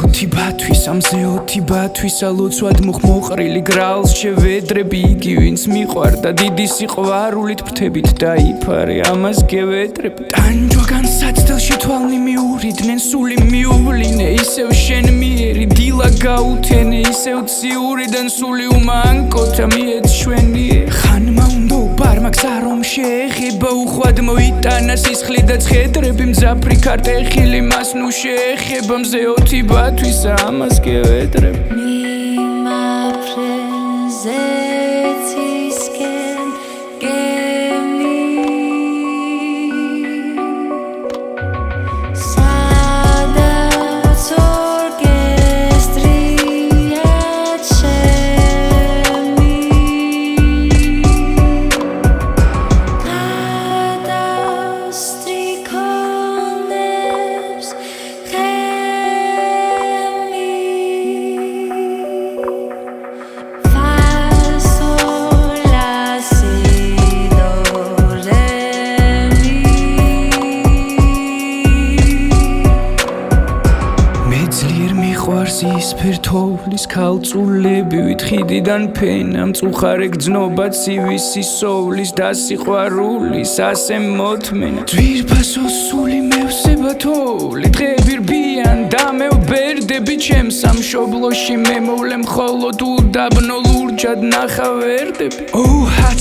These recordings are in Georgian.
ოთიბათვის ამზე ოთიბათვის ალოცვად მოყრილი გრალს შევედრები იგი ვინც მიყვარდა დიდი სიყვარულით ფრთებით დაიფარე ამას გევედრები ტანჯვაგან საცდელში თვალნი მიურიდნენ სული მიუვლინე ისევ შენ მიერი დილა გაუთენე ისევ ციურიდან სული უმანკოთა მიეცშვენიე ხანმა უნდა უბარმა გზა რომ შეეხება უხვად მოიტანა სისხლი და ცხედრები მძაფრი ქარტეხილი მას ნუ შეეხება მზე ოთიბათვის ამას გევედრები სფერთოვლის ქალწულები ვითხიდიდან ფენა მწუხარე გძნობა ცივისი სოვლის და სიყვარულის ასე მოთმენა ძვირფასო სული მევსება თოვლი დღეები რბიან და მევბერდები ჩემს სამშობლოში მემოვლე მხოლოდ უდაბნო ლურჯად ნახავერდები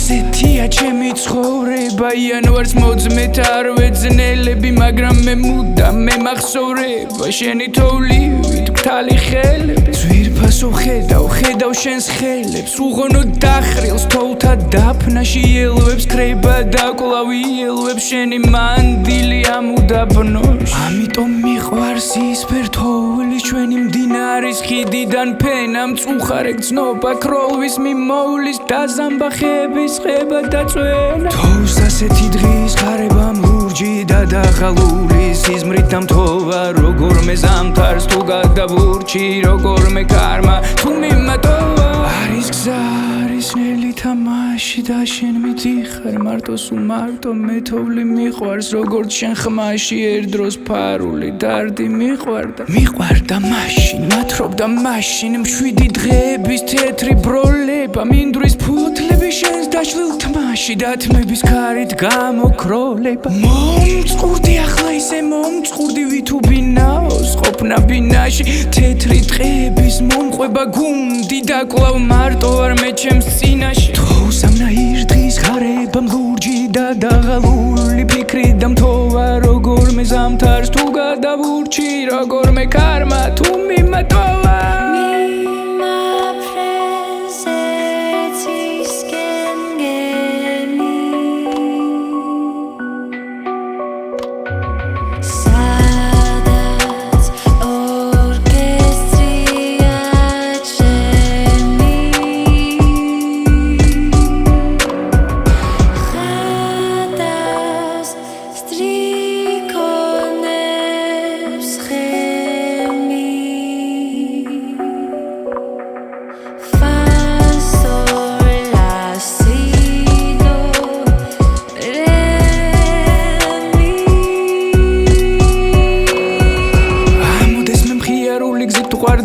ჰაცეთია ჩემი ცხოვრება იანვარს მოძმეთ არ ვეძნელები მაგრამ მე მუდამ მემახსოვრება შენი თოვლივით გთალი ხელები ძვირფასო ხედავ შენს ხელებს უღონო დახრილს თოვლთა დაფნაში ელვებს კრება და კვლავ იელვებს შენი მანდილი ამ უდაბნოში ამიტომ მიყვარს ის ფერთოვლის ჩვენი მდინარის ხიდიდან ფენა მწუხარე გძნობა ქროლვის მიმოვლის და ზამბახების ხება და წვენა თოვს ასეთი დღის ხარებამ ლურჯი და დაღალული სიზმრით დამთოვა როგორმე ზამთარს თუ გადავურჩი როგორმე კარმა თუ მიმატოვა არის გზა არის ნელი თამაში და შენ მიდიხარ მარტო სულ მარტო მე თოვლი მიყვარს როგორც შენ ხმაში ერთდროს ფარული დარდი მიყვარდა მაშინ მათრობდა მაშინ მშვიდი დღეების თეთრი ბროლება მინდვრის ფოთლები შენს დაშლილ თმაში და თმების ქარით გამოკროლება მომწყურდი ახლა ისე მომწყურდი ვითუბინაოს ყოფნა ბინაში თეთრი ტყეების მომყვება გუნდი და კვლავ მარტო არ მე ჩემს წინაში თოვს ამნაირ დღის ხარებამ ლურჯი და დაღალული ფიქრით დამთოვა როგორმე ზამთარს თუ გადავურჩი როგორმე კარმა თუ მიმატოვა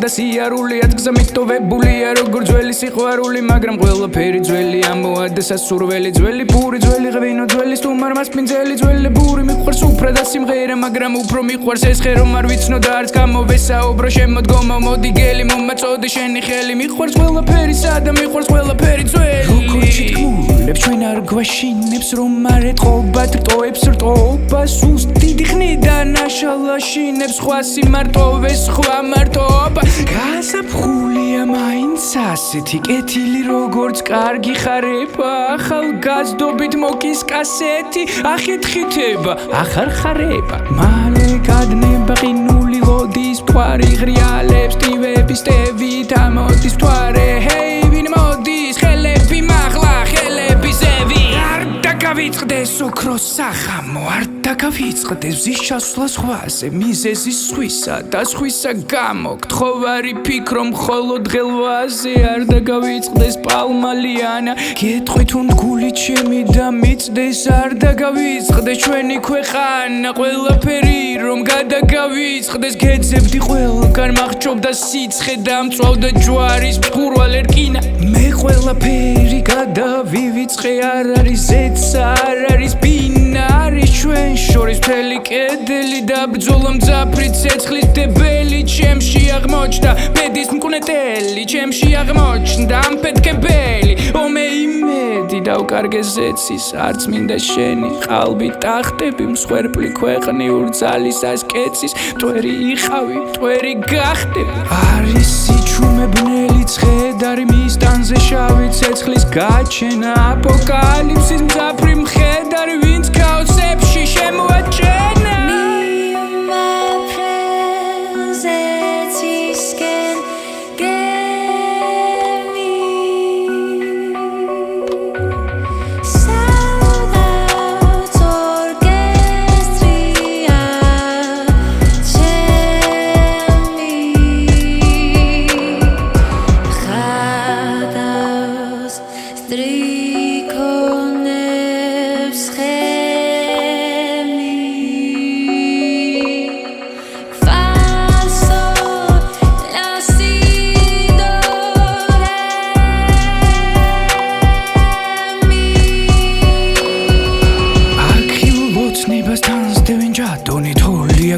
და სიარული ათგზამით ტოვებულია როგორც ძველი სიყვარული მაგრამ ყველაფერი ძველია მოადა სასურველი ძველი პური ძველი ღვინო ძველი სტუმარ მასპინძელი ძველი ბური მიყვარს უფრად სიმღერა მაგრამ უფრო მიყვარს ეს ხე რომ არ ვიცნო და არც გამოვესაუბრო შემოდგომა მოდი გელი მომაწოდე შენი ხელი მიყვარს ყველაფერი სადა მიყვარს ყველაფერი ძველი როგორც თქმულებს ჩვენ არ გვაშინებს რომ არ ეტყობათ რტოებს რტობა სულს დიდი ხნიდან აშალაშინებს სხვა სიმარტოვეს სხვა მარტობა გაზაფხულია მაინც ასეთი კეთილი როგორც კარგი ხარება ახალგაზრდობით მოკის კასეთი ახითხითება ახარ ხარება მალე გადნება ყინული ლოდის მთვარი ღრიალებს ტივების ტევით ამოდის მთვარე ჰეი ვინ მოდის ხელები მაღლა ხელები ზევი არ დაგავით დავიწყდეს ოქროს საღამო არ დაგავიწყდეს მზის ჩასვლა ზღვაზე მიზეზის სხვისა და სხვისა გამო გთხოვარი ფიქრო მხოლოდ ღელვაზე არ დაგავიწყდეს პალმალიანა გეტყვი თუ მდგული ჩემი და მიწდეს არ დაგავიწყდეს ჩვენი ქვეყანა ყველაფერი რომ გადაგავიწყდეს გეძებდი ყველგან მახჩობდა სიცხე და მწვავდა ჯვარის ფურვალ ერკინა მე ყველაფერი გადავივიწყე არ არის ზეცა არ არის ბინა არის ჩვენ შორის მთელი კედელი და ბრძოლა მძაფრი ცეცხლის დებელი ჩემში აღმოჩნდა ბედის მკვნეტელი ჩემში აღმოჩნდა ამფეთქებელი ომე იმედი დავკარგე ზეცის არც მინდა შენი ყალბი ტახტები მსხვერპლი ქვეყნი ურძალის ასკეცის მტვერი იყავი მტვერი გახდები არის სიჩუმებნელი ცხედარი მის ტანზე შავი ცეცხლის გაჩენა აპოკალიფსის მძაფრი მხედარი ვინც ქაოსებში შემოაჩენა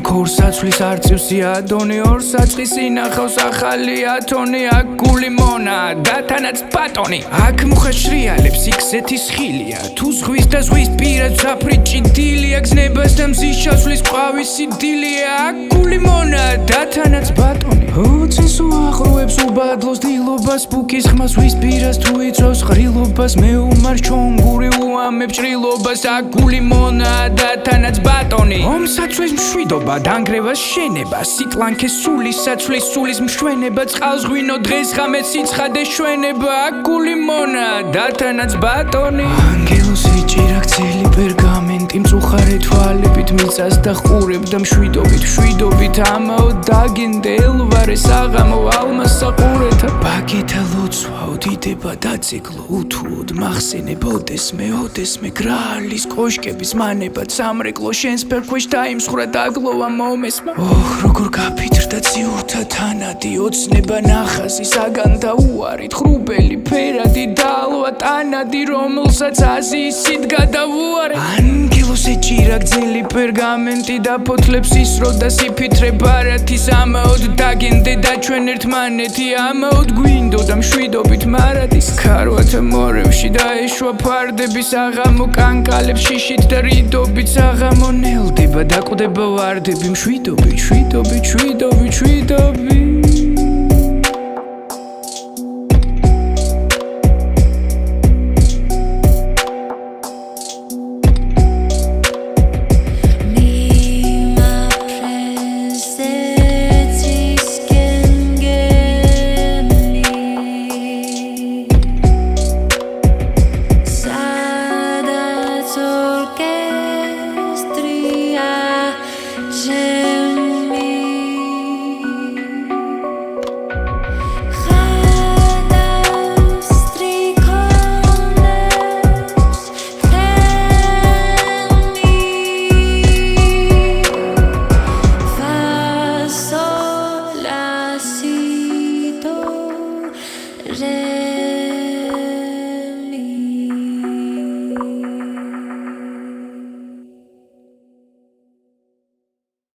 ქორსაცვლის არწივსი ადონი ორ საწყის ინახავს ახალი ათონი აქ გული მონა და თანაც ბატონი აქ მუხა შრიალებს იქზეთის ხილია თუ ზღვის და ზღვის პირა ძაფრი ჭიდილია გზნებას და მზის ჩასვლის ყვავის სიდილია აქ გული მონა და თანაც ბატონი უცის უახლოებს უბადლოს დილობას ბუკის ხმას ვის პირას თუ იწვევს ყრილობას მე უმარ ჩონგური უამებ ჭრილობას აქ გული მონა და თანაც ბატონი ომსაცვის მშვიდობა დანგრევას შენება სიტლანქეს სულის საცვლის სულის მშვენება წყალს ღვინო დღეს ღამე სიცხადე შვენება აქ გული მონა და თანაც ბატონი ანგელოს ეჭირა გრძელი პერგამენტი მწუხარე თვალებით მიწას და ხურებ და მშვიდობით ამაო დაგენდე ელვარე საღამო ალმას საყურეთა ბაგეთა ლოცვა ოდიდება დაწეკლო უთუოდ მახსენებოდეს მე გრალის კოშკების მანებად სამრეკლო შენს ფერქვეშ დაიმსხრა დაგლოვა მომესმა ოხ როგორ გაფითრდა ციურთა თანადი ოცნება ნახაზი საგან და უარით ხრუბელი ფერადი დალვა ტანადი რომელსაც აზისით გადავუარე ანგელოს ეჭირა გრძელი პერგამენტი და ფოთლებს ისრო და სიფითრე ბარათის ამაოდ დაგენდე და ჩვენ ერთმანეთი ამაოდ გვინდო და მშვიდობით მარადის ქარვათა მორევში დაეშვა ფარდები საღამო კანკალებს შიშით და რიდობით საღამო ნელდება დაკვდება ვარდები მშვიდობით